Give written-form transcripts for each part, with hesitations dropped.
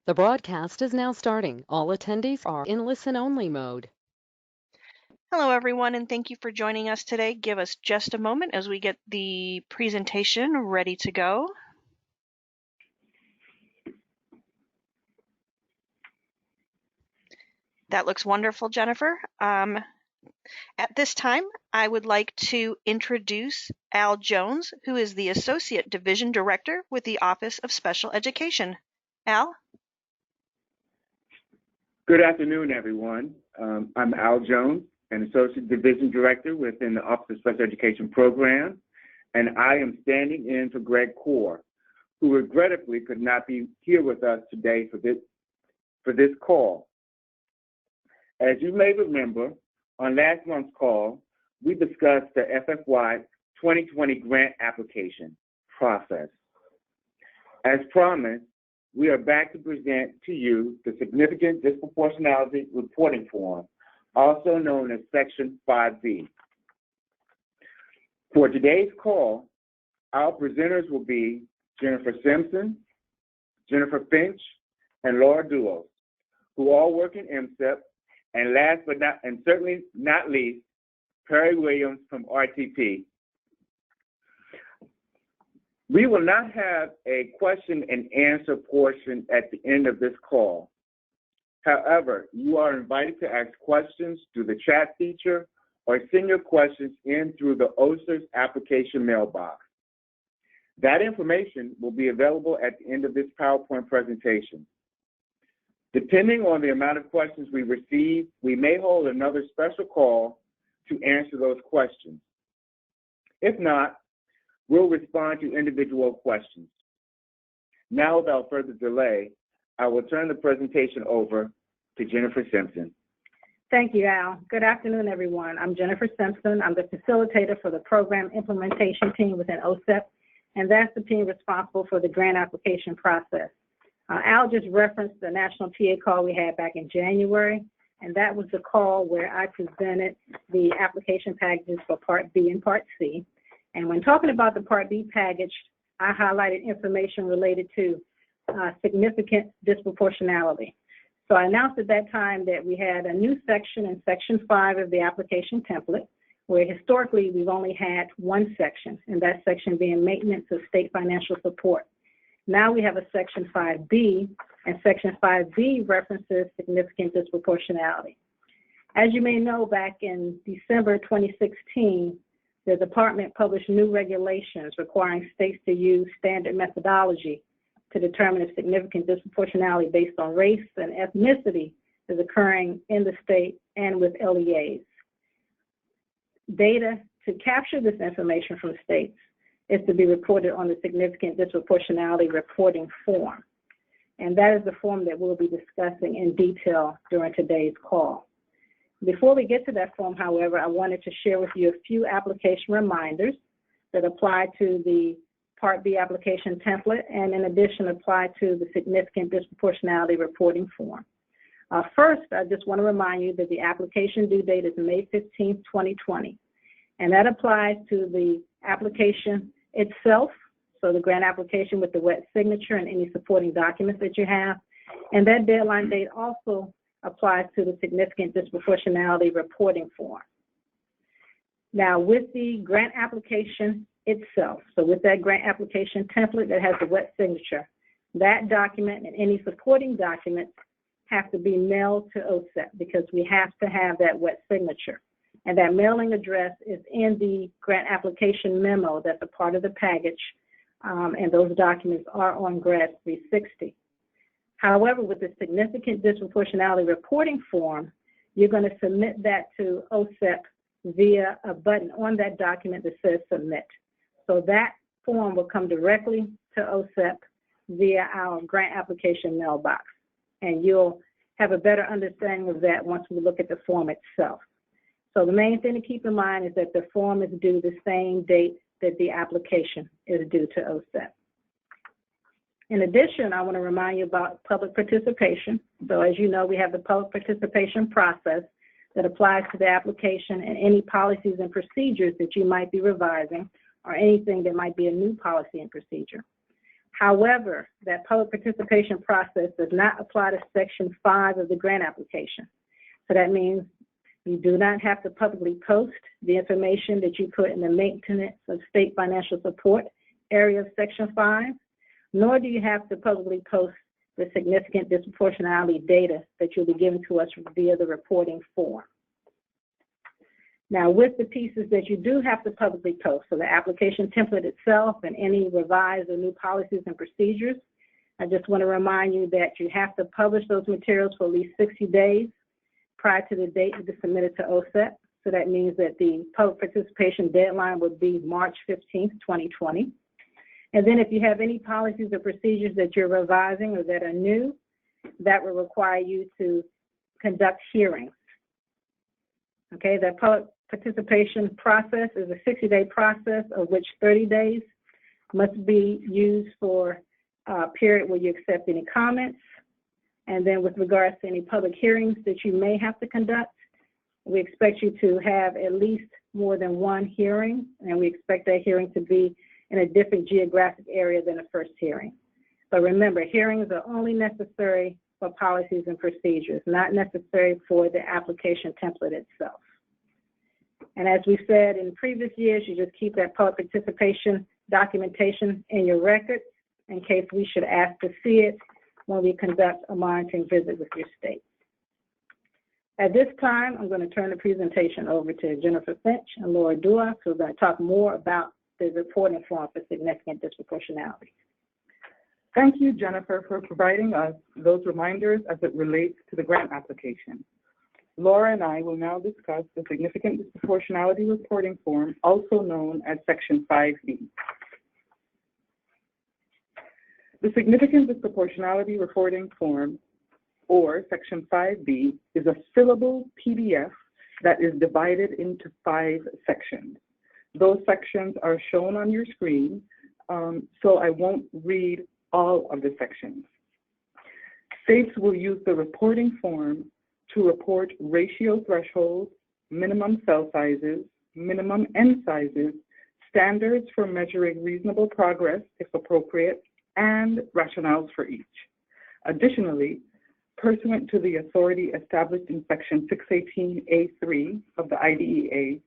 The broadcast is now starting. All attendees are in listen-only mode. Hello, everyone, and thank you for joining us today. Give us just a moment as we get the presentation ready to go. That looks wonderful, Jennifer. At this time, I would like to introduce Al Jones, who is the Associate Division Director with the Office of Special Education. Al? Good afternoon, everyone. I'm Al Jones, an Associate Division Director within the Office of Special Education Program, and I am standing in for Greg Core, who regrettably could not be here with us today for this call. As you may remember, on last month's call, we discussed the FFY 2020 grant application process. As promised, we are back to present to you the Significant Disproportionality Reporting Form, also known as Section V.B. For today's call, our presenters will be Jennifer Simpson, Jennifer Finch, and Laura Duos, who all work in MSEP, and last but not, and certainly not least, Perry Williams from RTP. We will not have a question and answer portion at the end of this call. However, you are invited to ask questions through the chat feature or send your questions in through the OSEP application mailbox. That information will be available at the end of this PowerPoint presentation. Depending on the amount of questions we receive, we may hold another special call to answer those questions. If not, we'll respond to individual questions. Now, without further delay, I will turn the presentation over to Jennifer Simpson. Thank you, Al. Good afternoon, everyone. I'm Jennifer Simpson. I'm the facilitator for the program implementation team within OSEP, and that's the team responsible for the grant application process. Al just referenced the national TA call we had back in January, and that was the call where I presented the application packages for Part B and Part C. And when talking about the Part B package, I highlighted information related to significant disproportionality. So I announced at that time that we had a new section in Section 5 of the application template, where historically we've only had one section, and that section being maintenance of state financial support. Now we have a Section 5B, and Section 5B references significant disproportionality. As you may know, back in December 2016, the department published new regulations requiring states to use standard methodology to determine if significant disproportionality based on race and ethnicity is occurring in the state and with LEAs. Data to capture this information from states is to be reported on the Significant Disproportionality Reporting Form. And that is the form that we'll be discussing in detail during today's call. Before we get to that form, however, I wanted to share with you a few application reminders that apply to the Part B application template and in addition apply to the Significant Disproportionality Reporting Form. First, I just want to remind you that the application due date is May 15, 2020, and that applies to the application itself, so the grant application with the wet signature and any supporting documents that you have, and that deadline date also applies to the Significant Disproportionality Reporting Form. Now, with the grant application itself, so with that grant application template that has the wet signature, that document and any supporting documents have to be mailed to OSEP because we have to have that wet signature. And that mailing address is in the grant application memo that's a part of the package, and those documents are on GRAD 360. However, with the Significant Disproportionality Reporting Form, you're going to submit that to OSEP via a button on that document that says Submit. So that form will come directly to OSEP via our grant application mailbox, and you'll have a better understanding of that once we look at the form itself. So the main thing to keep in mind is that the form is due the same date that the application is due to OSEP. In addition, I want to remind you about public participation. So as you know, we have the public participation process that applies to the application and any policies and procedures that you might be revising or anything that might be a new policy and procedure. However, that public participation process does not apply to Section 5 of the grant application. So that means you do not have to publicly post the information that you put in the maintenance of state financial support area of Section 5, nor do you have to publicly post the significant disproportionality data that you'll be giving to us via the reporting form. Now, with the pieces that you do have to publicly post, so the application template itself and any revised or new policies and procedures, I just want to remind you that you have to publish those materials for at least 60 days prior to the date it is submitted to OSEP. So that means that the public participation deadline would be March 15th, 2020. And then if you have any policies or procedures that you're revising or that are new, that will require you to conduct hearings. Okay, that public participation process is a 60-day process, of which 30 days must be used for a period where you accept any comments. And then with regards to any public hearings that you may have to conduct, we expect you to have at least more than one hearing, and we expect that hearing to be in a different geographic area than the first hearing. But remember, hearings are only necessary for policies and procedures, not necessary for the application template itself. And as we said in previous years, you just keep that public participation documentation in your records in case we should ask to see it when we conduct a monitoring visit with your state. At this time, I'm going to turn the presentation over to Jennifer Finch and Laura Dua, who are going to talk more about the reporting form for significant disproportionality. Thank you, Jennifer, for providing us those reminders as it relates to the grant application. Laura and I will now discuss the significant disproportionality reporting form, also known as Section V.B. The significant disproportionality reporting form, or Section V.B, is a fillable PDF that is divided into 5 sections. Those sections are shown on your screen, so I won't read all of the sections. States will use the reporting form to report ratio thresholds, minimum cell sizes, minimum N sizes, standards for measuring reasonable progress, if appropriate, and rationales for each. Additionally, pursuant to the authority established in Section 618A3 of the IDEA,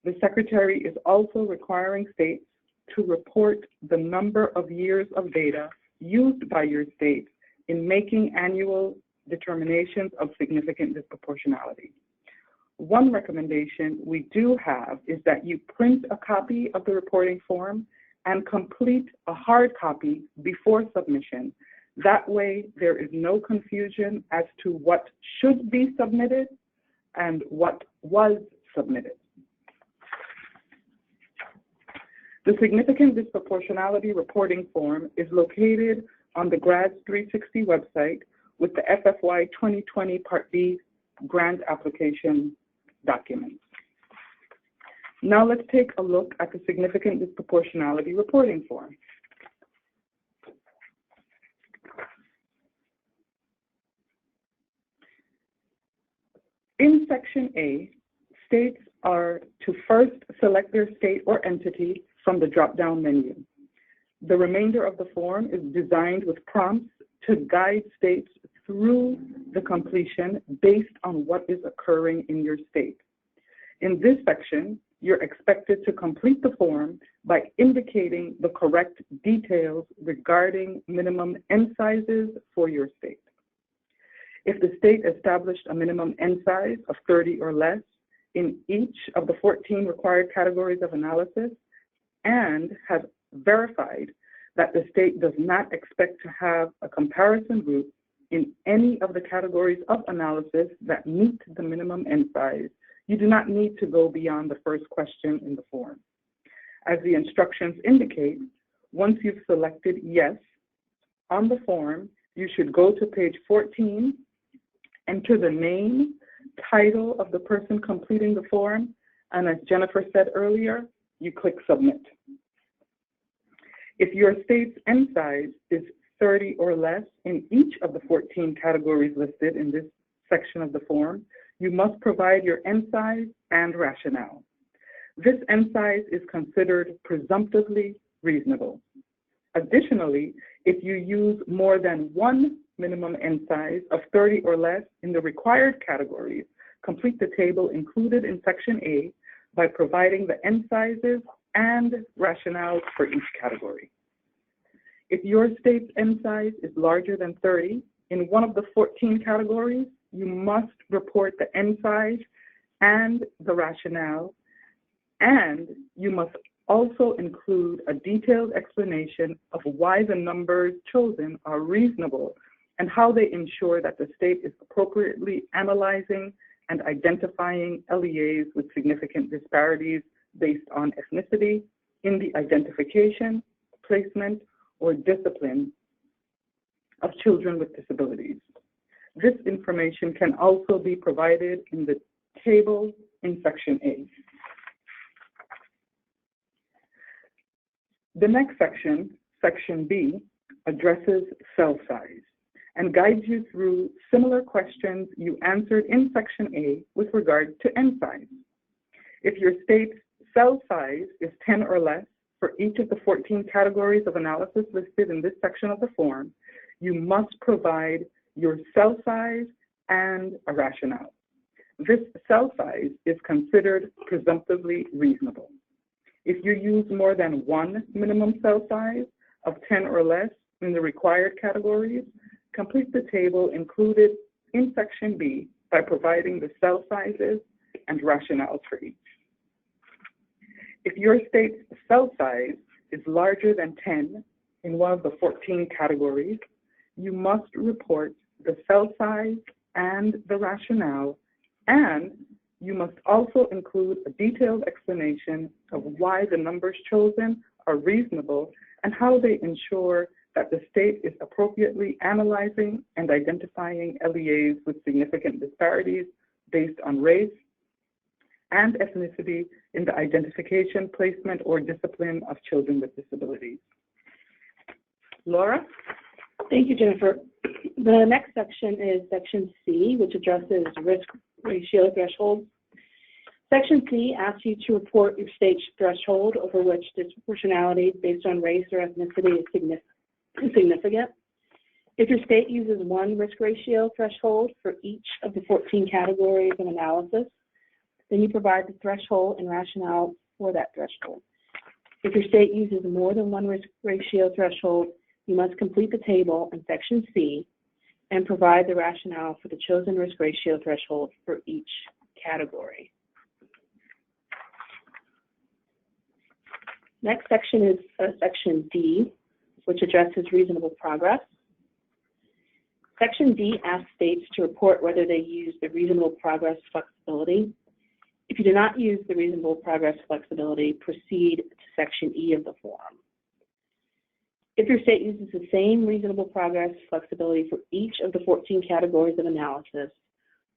the Secretary is also requiring states to report the number of years of data used by your state in making annual determinations of significant disproportionality. One recommendation we do have is that you print a copy of the reporting form and complete a hard copy before submission. That way, there is no confusion as to what should be submitted and what was submitted. The significant disproportionality reporting form is located on the GRADS 360 website with the FFY 2020 Part B grant application documents. Now let's take a look at the significant disproportionality reporting form. In Section A, states are to first select their state or entity from the drop-down menu. The remainder of the form is designed with prompts to guide states through the completion based on what is occurring in your state. In this section, you're expected to complete the form by indicating the correct details regarding minimum N sizes for your state. If the state established a minimum N size of 30 or less in each of the 14 required categories of analysis and has verified that the state does not expect to have a comparison group in any of the categories of analysis that meet the minimum N size, you do not need to go beyond the first question in the form. As the instructions indicate, once you've selected yes on the form, you should go to page 14, enter the name, title of the person completing the form, and as Jennifer said earlier, you click submit. If your state's N size is 30 or less in each of the 14 categories listed in this section of the form, you must provide your N size and rationale. This N size is considered presumptively reasonable. Additionally, if you use more than one minimum N size of 30 or less in the required categories, complete the table included in Section A by providing the N sizes and rationales for each category. If your state's N size is larger than 30 in one of the 14 categories, you must report the N size and the rationale, and you must also include a detailed explanation of why the numbers chosen are reasonable and how they ensure that the state is appropriately analyzing and identifying LEAs with significant disparities based on ethnicity in the identification, placement, or discipline of children with disabilities. This information can also be provided in the table in Section A. The next section, Section B, addresses cell size and guides you through similar questions you answered in Section A with regard to N size. If your state's cell size is 10 or less for each of the 14 categories of analysis listed in this section of the form, you must provide your cell size and a rationale. This cell size is considered presumptively reasonable. If you use more than one minimum cell size of 10 or less in the required categories, complete the table included in Section B by providing the cell sizes and rationales for each. If your state's cell size is larger than 10 in one of the 14 categories, you must report the cell size and the rationale, and you must also include a detailed explanation of why the numbers chosen are reasonable and how they ensure that the state is appropriately analyzing and identifying LEAs with significant disparities based on race and ethnicity in the identification, placement, or discipline of children with disabilities. Laura? Thank you, Jennifer. The next section is Section C, which addresses risk ratio thresholds. Section C asks you to report your state's threshold over which disproportionality based on race or ethnicity is significant. If your state uses one risk ratio threshold for each of the 14 categories of analysis, then you provide the threshold and rationale for that threshold. If your state uses more than one risk ratio threshold, you must complete the table in Section C and provide the rationale for the chosen risk ratio threshold for each category. Next section is Section D, which addresses reasonable progress. Section D asks states to report whether they use the reasonable progress flexibility. If you do not use the reasonable progress flexibility, proceed to Section E of the form. If your state uses the same reasonable progress flexibility for each of the 14 categories of analysis,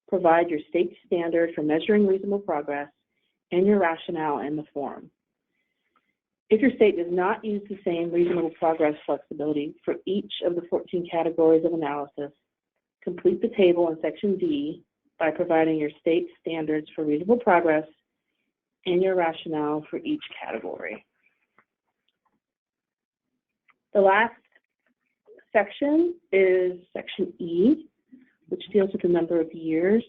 provide your state standard for measuring reasonable progress and your rationale in the form. If your state does not use the same reasonable progress flexibility for each of the 14 categories of analysis, complete the table in Section D by providing your state standards for reasonable progress and your rationale for each category. The last section is Section E, which deals with the number of years.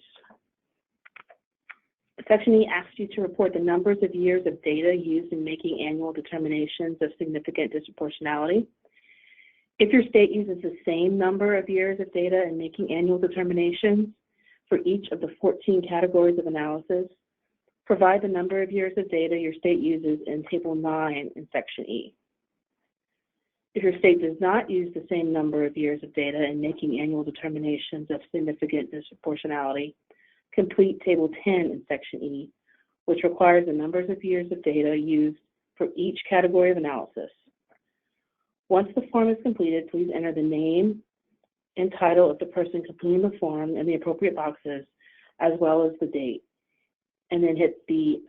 Section E asks you to report the numbers of years of data used in making annual determinations of significant disproportionality. If your state uses the same number of years of data in making annual determinations for each of the 14 categories of analysis, provide the number of years of data your state uses in Table 9 in Section E. If your state does not use the same number of years of data in making annual determinations of significant disproportionality, complete Table 10 in Section E, which requires the numbers of years of data used for each category of analysis. Once the form is completed, please enter the name and title of the person completing the form in the appropriate boxes, as well as the date, and then hit the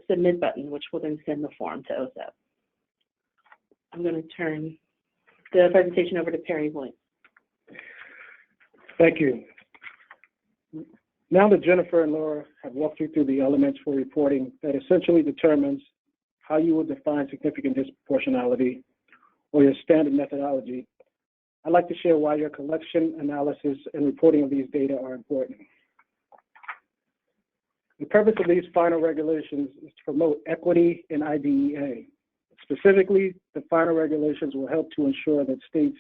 Submit button, which will then send the form to OSEP. I'm going to turn the presentation over to Perry Williams. Thank you. Now that Jennifer and Laura have walked you through the elements for reporting that essentially determines how you will define significant disproportionality, or your standard methodology, I'd like to share why your collection, analysis, and reporting of these data are important. The purpose of these final regulations is to promote equity in IDEA. Specifically, the final regulations will help to ensure that states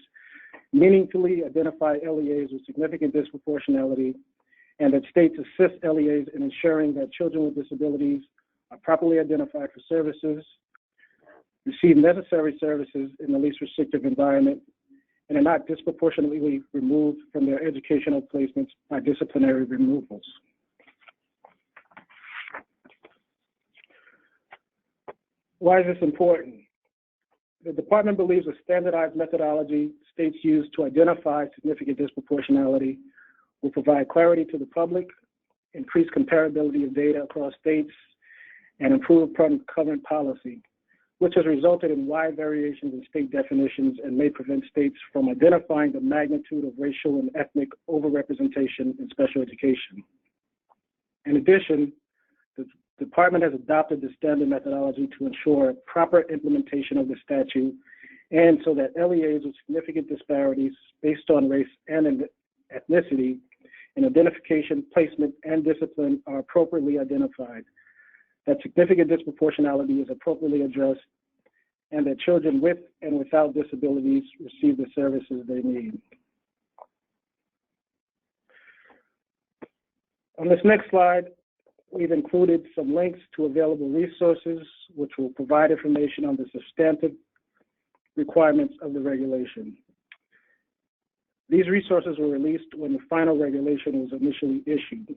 meaningfully identify LEAs with significant disproportionality, and that states assist LEAs in ensuring that children with disabilities are properly identified for services, receive necessary services in the least restrictive environment, and are not disproportionately removed from their educational placements by disciplinary removals. Why is this important? The department believes a standardized methodology states use to identify significant disproportionality will provide clarity to the public, increase comparability of data across states, and improve current policy, which has resulted in wide variations in state definitions and may prevent states from identifying the magnitude of racial and ethnic overrepresentation in special education. In addition, the department has adopted the standard methodology to ensure proper implementation of the statute, and so that LEAs with significant disparities based on race and ethnicity in identification, placement, and discipline are appropriately identified, that significant disproportionality is appropriately addressed, and that children with and without disabilities receive the services they need. On this next slide, we've included some links to available resources which will provide information on the substantive requirements of the regulation. These resources were released when the final regulation was initially issued.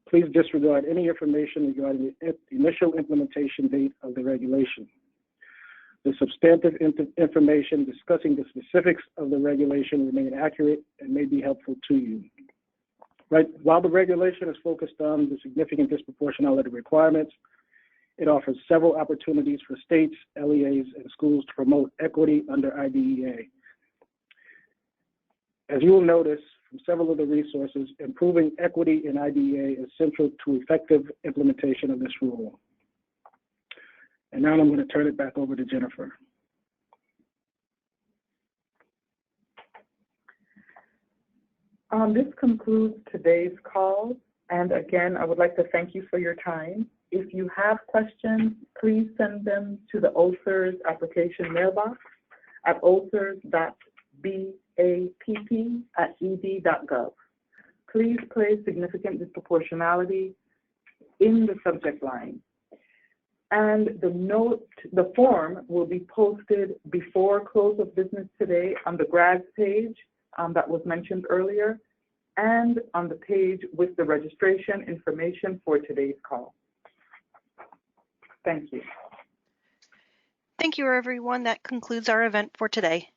Please disregard any information regarding the initial implementation date of the regulation. The substantive information discussing the specifics of the regulation remain accurate and may be helpful to you. While the regulation is focused on the significant disproportionality requirements, it offers several opportunities for states, LEAs, and schools to promote equity under IDEA. As you will notice from several of the resources, improving equity in IDEA is central to effective implementation of this rule. And now I'm going to turn it back over to Jennifer. This concludes today's call. And again, I would like to thank you for your time. If you have questions, please send them to the OSERS application mailbox at osers.bapp@ed.gov. Please place significant disproportionality in the subject line. And the form will be posted before close of business today on the grads page that was mentioned earlier, and on the page with the registration information for today's call. Thank you. Thank you, everyone. That concludes our event for today.